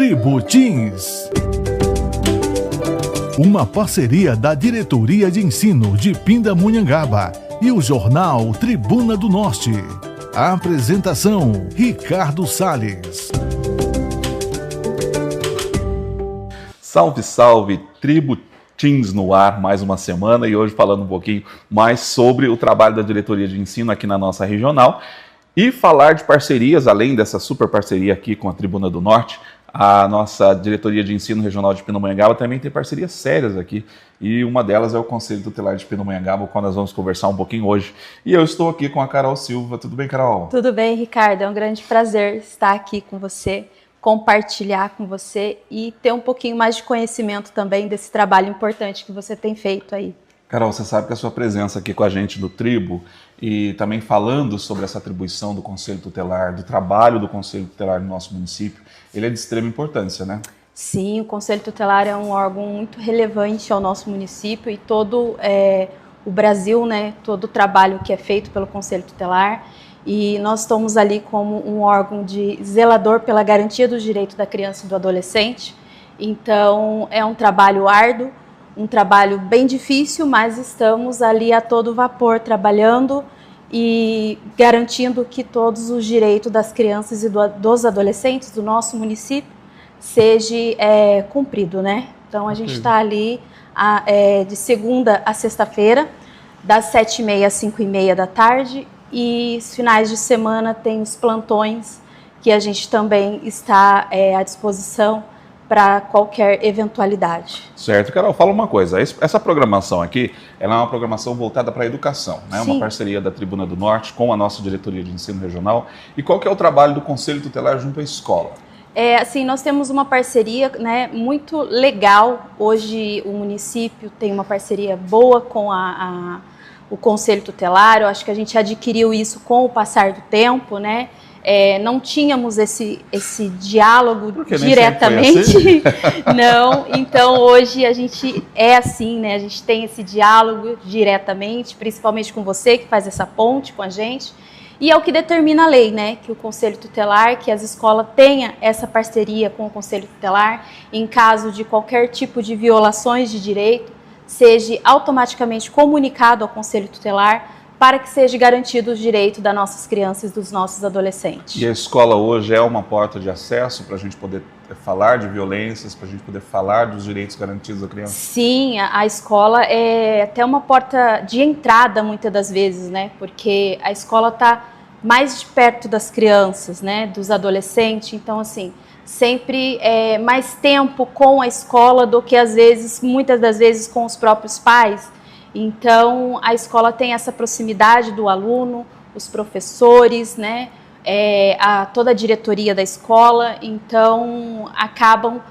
Tribo Teens. Uma parceria da Diretoria de Ensino de Pindamonhangaba e o jornal Tribuna do Norte. A apresentação, Ricardo Salles. Salve, salve, Tribo Teens no ar, mais uma semana, e hoje falando um pouquinho mais sobre o trabalho da Diretoria de Ensino aqui na nossa regional e falar de parcerias, além dessa super parceria aqui com a Tribuna do Norte. A nossa Diretoria de Ensino Regional de Pindamonhangaba também tem parcerias sérias aqui, e uma delas é o Conselho Tutelar de Pindamonhangaba, com o qual nós vamos conversar um pouquinho hoje. E eu estou aqui com a Carol Silva. Tudo bem, Carol? Tudo bem, Ricardo. É um grande prazer estar aqui com você, compartilhar com você e ter um pouquinho mais de conhecimento também desse trabalho importante que você tem feito aí. Carol, você sabe que a sua presença aqui com a gente do Tribo e também falando sobre essa atribuição do Conselho Tutelar, do trabalho do Conselho Tutelar no nosso município, ele é de extrema importância, né? Sim, o Conselho Tutelar é um órgão muito relevante ao nosso município e todo o Brasil, né? Todo o trabalho que é feito pelo Conselho Tutelar. E nós estamos ali como um órgão de zelador pela garantia dos direitos da criança e do adolescente. Então, é um trabalho árduo, um trabalho bem difícil, mas estamos ali a todo vapor trabalhando e garantindo que todos os direitos das crianças e dos adolescentes do nosso município seja cumprido, né? Então, a gente está ali de segunda a sexta-feira, das 7h30 às 5h30 da tarde, e os finais de semana tem os plantões, que a gente também está à disposição para qualquer eventualidade. Certo. Carol, fala uma coisa, essa programação aqui, ela é uma programação voltada para a educação, né? Uma parceria da Tribuna do Norte com a nossa Diretoria de Ensino Regional. E qual que é o trabalho do Conselho Tutelar junto à escola? Assim, nós temos uma parceria, né, muito legal. Hoje o município tem uma parceria boa com o Conselho Tutelar. Eu acho que a gente adquiriu isso com o passar do tempo, né? Não tínhamos esse diálogo diretamente, assim? Não, então hoje a gente é assim, né? A gente tem esse diálogo diretamente, principalmente com você, que faz essa ponte com a gente, e é o que determina a lei, né? Que o Conselho Tutelar, que as escolas tenham essa parceria com o Conselho Tutelar, em caso de qualquer tipo de violações de direito, seja automaticamente comunicado ao Conselho Tutelar, para que seja garantido os direitos das nossas crianças e dos nossos adolescentes. E a escola hoje é uma porta de acesso para a gente poder falar de violências, para a gente poder falar dos direitos garantidos da criança? Sim, a escola é até uma porta de entrada muitas das vezes, né? Porque a escola está mais de perto das crianças, né? Dos adolescentes, então assim, sempre mais tempo com a escola do que às vezes, muitas das vezes com os próprios pais. Então, a escola tem essa proximidade do aluno, os professores, né, toda a diretoria da escola, então acabam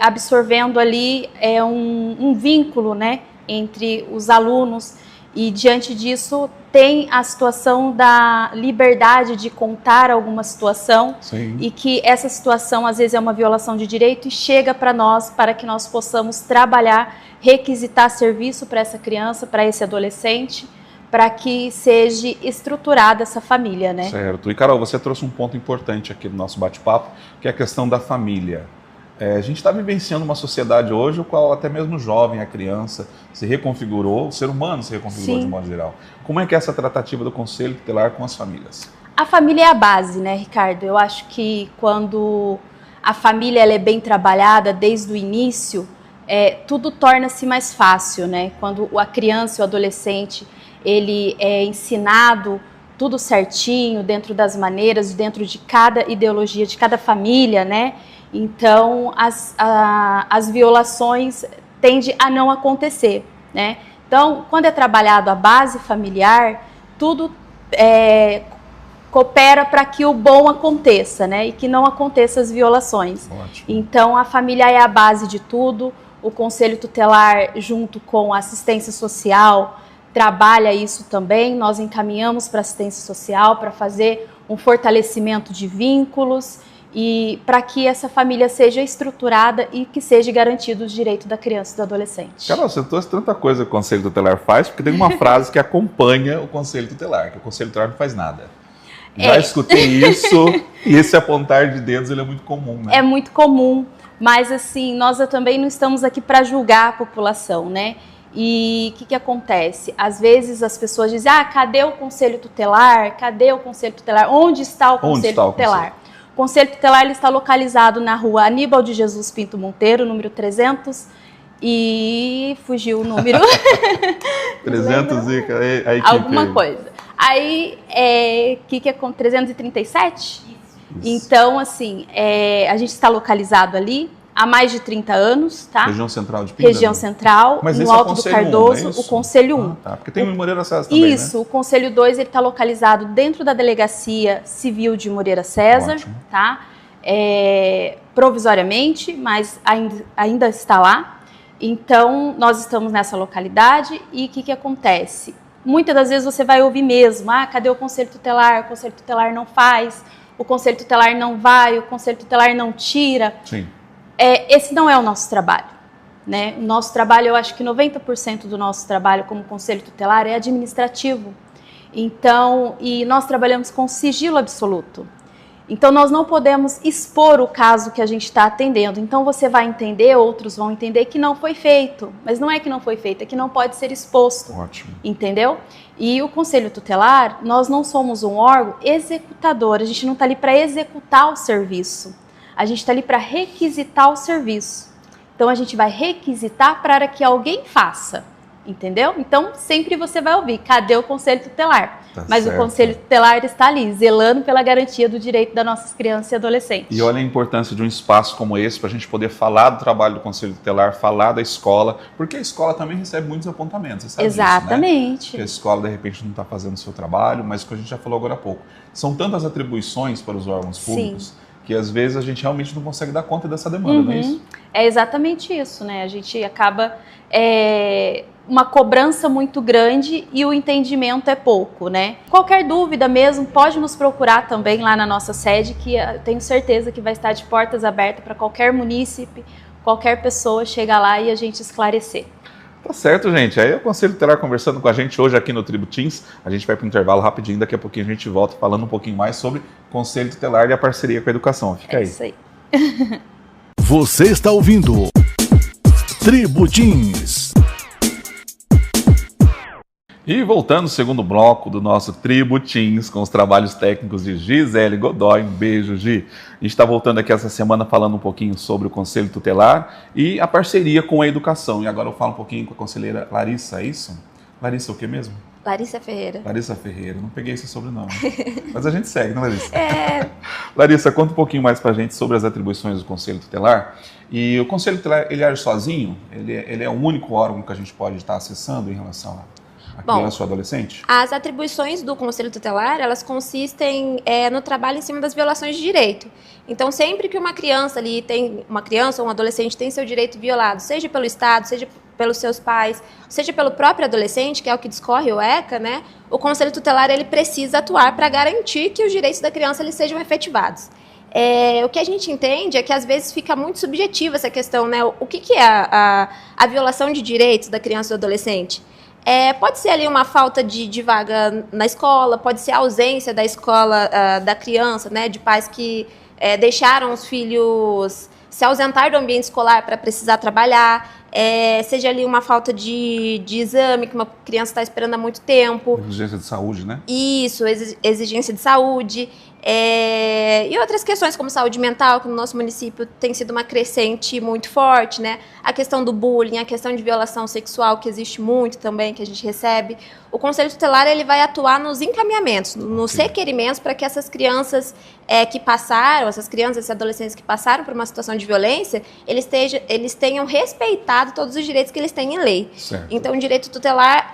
absorvendo ali um vínculo, né, entre os alunos, e diante disso tem a situação da liberdade de contar alguma situação. Sim. E que essa situação às vezes é uma violação de direito e chega para nós, para que nós possamos trabalhar, requisitar serviço para essa criança, para esse adolescente, para que seja estruturada essa família, né? Certo. E Carol, você trouxe um ponto importante aqui no nosso bate-papo, que é a questão da família. A gente está vivenciando uma sociedade hoje, o qual até mesmo o jovem, a criança, se reconfigurou, o ser humano se reconfigurou. Sim. De modo geral. Como é que é essa tratativa do Conselho Tutelar com as famílias? A família é a base, né, Ricardo? Eu acho que quando a família ela é bem trabalhada desde o início, tudo torna-se mais fácil, né? Quando a criança e o adolescente ele é ensinado tudo certinho, dentro das maneiras, dentro de cada ideologia, de cada família, né? Então, as violações tendem a não acontecer, né? Então, quando é trabalhado a base familiar, tudo coopera para que o bom aconteça, né? E que não aconteça as violações. Ótimo. Então, a família é a base de tudo. O Conselho Tutelar, junto com a assistência social, trabalha isso também. Nós encaminhamos para a assistência social para fazer um fortalecimento de vínculos e para que essa família seja estruturada e que seja garantido os direitos da criança e do adolescente. Carol, você trouxe tanta coisa que o Conselho Tutelar faz, porque tem uma frase que acompanha o Conselho Tutelar, que o Conselho Tutelar não faz nada. Já escutei isso, e esse apontar de dedos ele é muito comum, né? É muito comum, mas assim, nós também não estamos aqui para julgar a população, né? E o que acontece? Às vezes as pessoas dizem, cadê o conselho tutelar? Cadê o conselho tutelar? Onde está o conselho tutelar? O conselho tutelar ele está localizado na rua Aníbal de Jesus Pinto Monteiro, número 300, e fugiu o número. 300 e a equipe. Alguma coisa. Aí, que é com 337? Isso. Então, assim, a gente está localizado ali há mais de 30 anos, tá? Região Central de Pinda? Região Central, mas no Alto do Cardoso, o Conselho 1. Tá, porque tem o Moreira César também, isso, né? O Conselho 2 ele está localizado dentro da Delegacia Civil de Moreira César, ótimo, tá? Provisoriamente, mas ainda está lá. Então, nós estamos nessa localidade e o que acontece? Muitas das vezes você vai ouvir mesmo, cadê o Conselho Tutelar? O Conselho Tutelar não faz, o Conselho Tutelar não vai, o Conselho Tutelar não tira. Sim. Esse não é o nosso trabalho, né? O nosso trabalho, eu acho que 90% do nosso trabalho como Conselho Tutelar é administrativo. Então, e nós trabalhamos com sigilo absoluto. Então, nós não podemos expor o caso que a gente está atendendo. Então, você vai entender, outros vão entender que não foi feito. Mas não é que não foi feito, é que não pode ser exposto. Ótimo. Entendeu? E o Conselho Tutelar, nós não somos um órgão executador. A gente não está ali para executar o serviço. A gente está ali para requisitar o serviço. Então, a gente vai requisitar para que alguém faça. Entendeu? Então, sempre você vai ouvir, cadê o Conselho Tutelar? Tá, mas certo. O Conselho Tutelar está ali, zelando pela garantia do direito das nossas crianças e adolescentes. E olha a importância de um espaço como esse, para a gente poder falar do trabalho do Conselho Tutelar, falar da escola, porque a escola também recebe muitos apontamentos, você sabe exatamente disso, né? Que a escola, de repente, não está fazendo o seu trabalho, mas o que a gente já falou agora há pouco. São tantas atribuições para os órgãos públicos, sim, que às vezes a gente realmente não consegue dar conta dessa demanda, não é isso? É exatamente isso, né? A gente acaba... uma cobrança muito grande e o entendimento é pouco, né? Qualquer dúvida mesmo, pode nos procurar também lá na nossa sede, que eu tenho certeza que vai estar de portas abertas para qualquer munícipe, qualquer pessoa chegar lá e a gente esclarecer. Tá certo, gente. Aí o Conselho Tutelar conversando com a gente hoje aqui no Tribo Teens. A gente vai para o intervalo rapidinho, daqui a pouquinho a gente volta falando um pouquinho mais sobre Conselho Tutelar e a parceria com a educação. Fica aí. Isso aí. Você está ouvindo Tribo Teens. E voltando ao segundo bloco do nosso Tribo Teens, com os trabalhos técnicos de Gisele Godoy. Um beijo, Gi. A gente está voltando aqui essa semana falando um pouquinho sobre o Conselho Tutelar e a parceria com a educação. E agora eu falo um pouquinho com a conselheira Larissa, é isso? Larissa o que mesmo? Larissa Ferreira. Larissa Ferreira, não peguei esse sobrenome. Mas a gente segue, né, Larissa? Larissa, conta um pouquinho mais pra gente sobre as atribuições do Conselho Tutelar. E o Conselho Tutelar, ele age sozinho? Ele é o único órgão que a gente pode estar acessando em relação a criança ou adolescente? As atribuições do Conselho Tutelar, elas consistem no trabalho em cima das violações de direito. Então, sempre que uma criança ou um adolescente tem seu direito violado, seja pelo Estado, seja pelos seus pais, seja pelo próprio adolescente, que é o que discorre o ECA, né? O Conselho Tutelar ele precisa atuar para garantir que os direitos da criança eles sejam efetivados. O que a gente entende é que às vezes fica muito subjetiva essa questão, né? O que é a violação de direitos da criança ou do adolescente? Pode ser ali uma falta de vaga na escola, pode ser a ausência da escola da criança, né? De pais que deixaram os filhos se ausentar do ambiente escolar para precisar trabalhar, seja ali uma falta de exame que uma criança está esperando há muito tempo. Exigência de saúde, né? Isso, exigência de saúde. E outras questões como saúde mental, que no nosso município tem sido uma crescente muito forte, né? A questão do bullying, a questão de violação sexual, que existe muito também, que a gente recebe. O Conselho Tutelar ele vai atuar nos encaminhamentos, nos requerimentos para que essas crianças que passaram, essas crianças, esses adolescentes que passaram por uma situação de violência, eles tenham respeitado todos os direitos que eles têm em lei. Certo. Então, o direito tutelar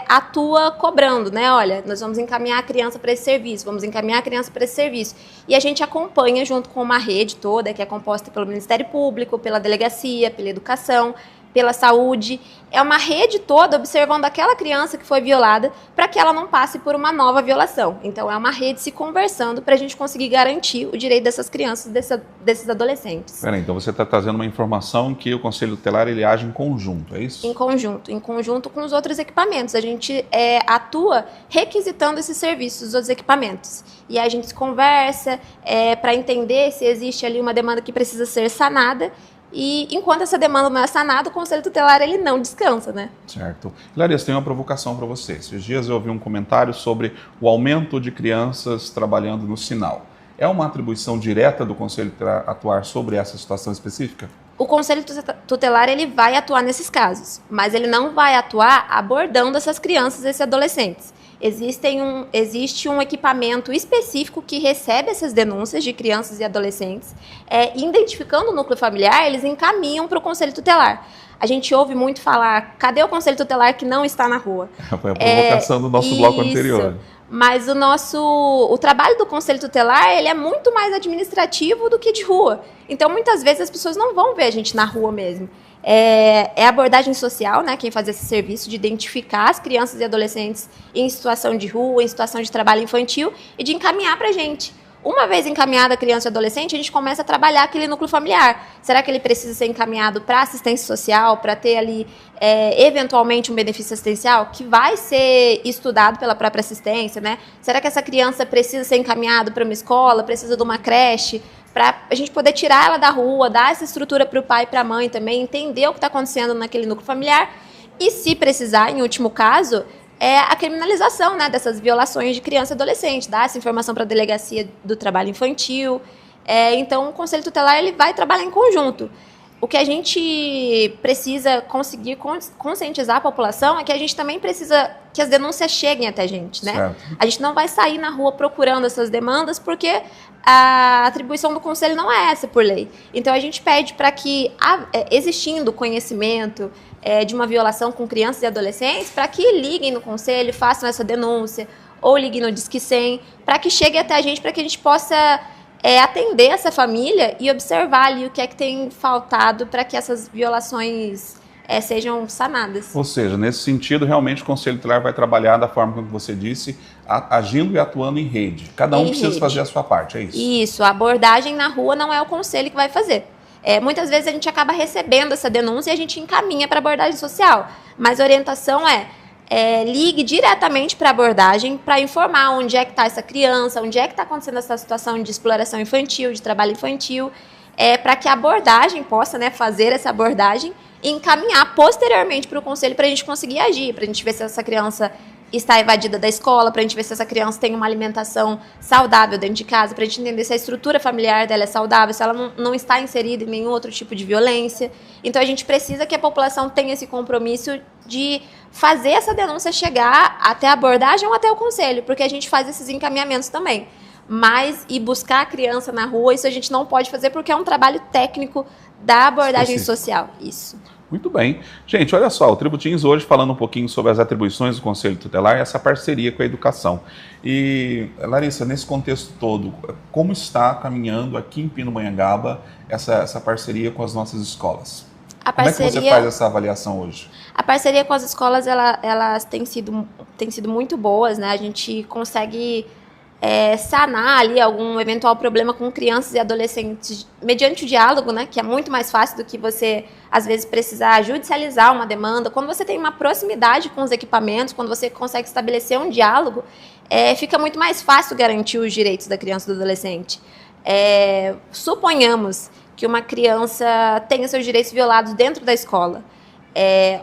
atua cobrando, né? Olha, nós vamos encaminhar a criança para esse serviço, vamos encaminhar a criança para esse serviço. E a gente acompanha junto com uma rede toda, que é composta pelo Ministério Público, pela Delegacia, pela Educação, pela saúde. É uma rede toda observando aquela criança que foi violada para que ela não passe por uma nova violação. Então, é uma rede se conversando para a gente conseguir garantir o direito dessas crianças, desses adolescentes. Peraí, então você está trazendo uma informação que o Conselho Tutelar ele age em conjunto, é isso? Em conjunto com os outros equipamentos. A gente atua requisitando esses serviços dos equipamentos. E aí a gente conversa para entender se existe ali uma demanda que precisa ser sanada. E enquanto essa demanda não é sanada, o Conselho Tutelar ele não descansa, né? Certo. Larissa, tem uma provocação para você. Esses dias eu ouvi um comentário sobre o aumento de crianças trabalhando no sinal. É uma atribuição direta do Conselho Tutelar atuar sobre essa situação específica? O Conselho Tutelar ele vai atuar nesses casos, mas ele não vai atuar abordando essas crianças e esses adolescentes. Existe um equipamento específico que recebe essas denúncias de crianças e adolescentes, identificando o núcleo familiar, eles encaminham para o Conselho Tutelar. A gente ouve muito falar, cadê o Conselho Tutelar que não está na rua? Foi a provocação do nosso bloco anterior. Mas o trabalho do Conselho Tutelar ele é muito mais administrativo do que de rua. Então, muitas vezes, as pessoas não vão ver a gente na rua mesmo. É a abordagem social, né, quem faz esse serviço de identificar as crianças e adolescentes em situação de rua, em situação de trabalho infantil e de encaminhar para a gente. Uma vez encaminhada a criança e adolescente, a gente começa a trabalhar aquele núcleo familiar. Será que ele precisa ser encaminhado para assistência social, para ter ali, eventualmente, um benefício assistencial que vai ser estudado pela própria assistência, né? Será que essa criança precisa ser encaminhada para uma escola, precisa de uma creche, para a gente poder tirar ela da rua, dar essa estrutura para o pai e para a mãe também, entender o que está acontecendo naquele núcleo familiar e, se precisar, em último caso, a criminalização, né, dessas violações de criança e adolescente, dar essa informação para a Delegacia do Trabalho Infantil. Então, o Conselho Tutelar ele vai trabalhar em conjunto. O que a gente precisa conseguir conscientizar a população é que a gente também precisa que as denúncias cheguem até a gente, né? Certo. A gente não vai sair na rua procurando essas demandas porque a atribuição do Conselho não é essa por lei. Então, a gente pede para que, existindo conhecimento de uma violação com crianças e adolescentes, para que liguem no Conselho, façam essa denúncia, ou liguem no Disque 100, para que chegue até a gente, para que a gente possa atender essa família e observar ali o que é que tem faltado para que essas violações sejam sanadas. Ou seja, nesse sentido, realmente o Conselho Tutelar vai trabalhar da forma como você disse, agindo e atuando em rede. Cada um precisa fazer a sua parte, é isso? Isso, a abordagem na rua não é o Conselho que vai fazer. Muitas vezes a gente acaba recebendo essa denúncia e a gente encaminha para a abordagem social, mas a orientação ligue diretamente para a abordagem para informar onde é que está essa criança, onde é que está acontecendo essa situação de exploração infantil, de trabalho infantil, para que a abordagem possa, né, fazer essa abordagem e encaminhar posteriormente para o Conselho para a gente conseguir agir, para a gente ver se essa criança está evadida da escola, para a gente ver se essa criança tem uma alimentação saudável dentro de casa, para a gente entender se a estrutura familiar dela é saudável, se ela não está inserida em nenhum outro tipo de violência. Então, a gente precisa que a população tenha esse compromisso de fazer essa denúncia chegar até a abordagem ou até o Conselho, porque a gente faz esses encaminhamentos também. Mas ir buscar a criança na rua, isso a gente não pode fazer porque é um trabalho técnico da abordagem social. Isso. Muito bem. Gente, olha só, o Tributins hoje falando um pouquinho sobre as atribuições do Conselho Tutelar e essa parceria com a educação. E, Larissa, nesse contexto todo, como está caminhando aqui em Pindamonhangaba essa parceria com as nossas escolas? Como é que você faz essa avaliação hoje? A parceria com as escolas, elas têm sido muito boas, né? A gente consegue sanar ali algum eventual problema com crianças e adolescentes mediante o diálogo, né, que é muito mais fácil do que você, às vezes, precisar judicializar uma demanda. Quando você tem uma proximidade com os equipamentos, quando você consegue estabelecer um diálogo, fica muito mais fácil garantir os direitos da criança e do adolescente. Suponhamos que uma criança tenha seus direitos violados dentro da escola.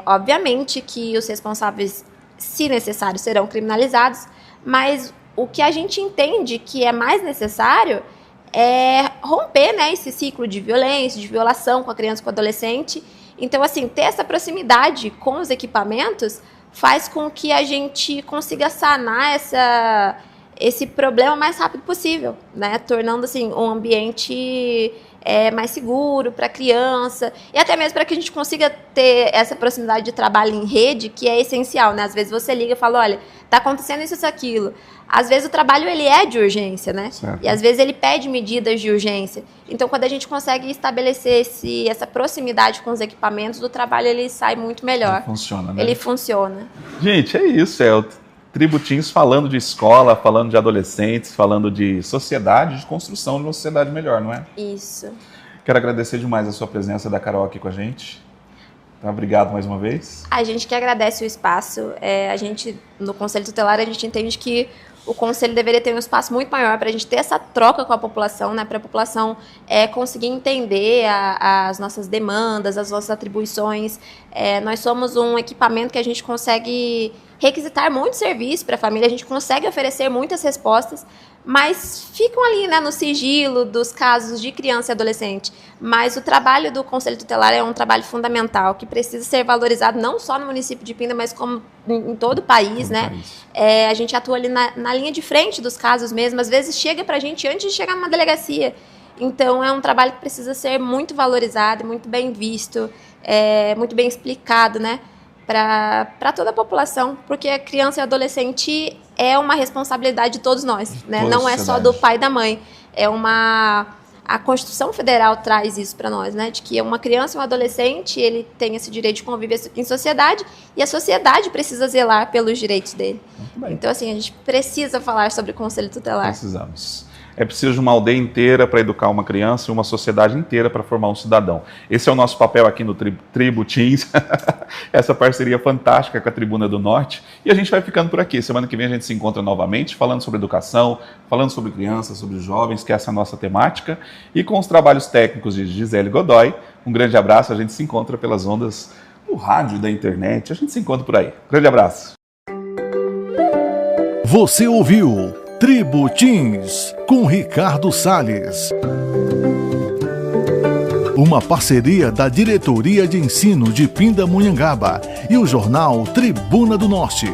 Obviamente que os responsáveis, se necessário, serão criminalizados, mas o que a gente entende que é mais necessário é romper, né, esse ciclo de violência, de violação com a criança e com o adolescente. Então, assim, ter essa proximidade com os equipamentos faz com que a gente consiga sanar esse problema o mais rápido possível, né? Tornando assim um ambiente mais seguro para a criança e até mesmo para que a gente consiga ter essa proximidade de trabalho em rede, que é essencial, né? Às vezes você liga e fala, olha, tá acontecendo isso, aquilo. Às vezes o trabalho ele é de urgência, né? Certo. E às vezes ele pede medidas de urgência. Então, quando a gente consegue estabelecer essa proximidade com os equipamentos, o trabalho ele sai muito melhor. Ele funciona, né? Ele funciona. Gente, é isso. É o Tribo Teens falando de escola, falando de adolescentes, falando de sociedade, de construção de uma sociedade melhor, não é? Isso. Quero agradecer demais a sua presença da Carol aqui com a gente. Então, obrigado mais uma vez. A gente que agradece o espaço. A gente, no Conselho Tutelar, a gente entende que o Conselho deveria ter um espaço muito maior para a gente ter essa troca com a população, né? Para a população conseguir entender as nossas demandas, as nossas atribuições. Nós somos um equipamento que a gente consegue requisitar muito serviço para a família, a gente consegue oferecer muitas respostas, mas ficam ali, né, no sigilo dos casos de criança e adolescente. Mas o trabalho do Conselho Tutelar é um trabalho fundamental, que precisa ser valorizado não só no município de Pinda, mas como em todo o país, né? A gente atua ali na linha de frente dos casos mesmo, às vezes chega para a gente antes de chegar numa delegacia. Então, é um trabalho que precisa ser muito valorizado, muito bem visto, muito bem explicado, né? Para toda a população, porque a criança e adolescente é uma responsabilidade de todos nós, né? Não é só do pai e da mãe. A Constituição Federal traz isso para nós, né? De que uma criança e um adolescente, ele tem esse direito de conviver em sociedade e a sociedade precisa zelar pelos direitos dele. Então, assim, a gente precisa falar sobre o Conselho Tutelar. Precisamos. É preciso de uma aldeia inteira para educar uma criança e uma sociedade inteira para formar um cidadão. Esse é o nosso papel aqui no Tribo Teens, essa parceria fantástica com a Tribuna do Norte. E a gente vai ficando por aqui. Semana que vem a gente se encontra novamente, falando sobre educação, falando sobre crianças, sobre jovens, que é essa nossa temática, e com os trabalhos técnicos de Gisele Godoy. Um grande abraço, a gente se encontra pelas ondas do rádio e da internet, a gente se encontra por aí. Grande abraço. Você ouviu Tribo Teens com Ricardo Salles. Uma parceria da Diretoria de Ensino de Pindamonhangaba e o jornal Tribuna do Norte.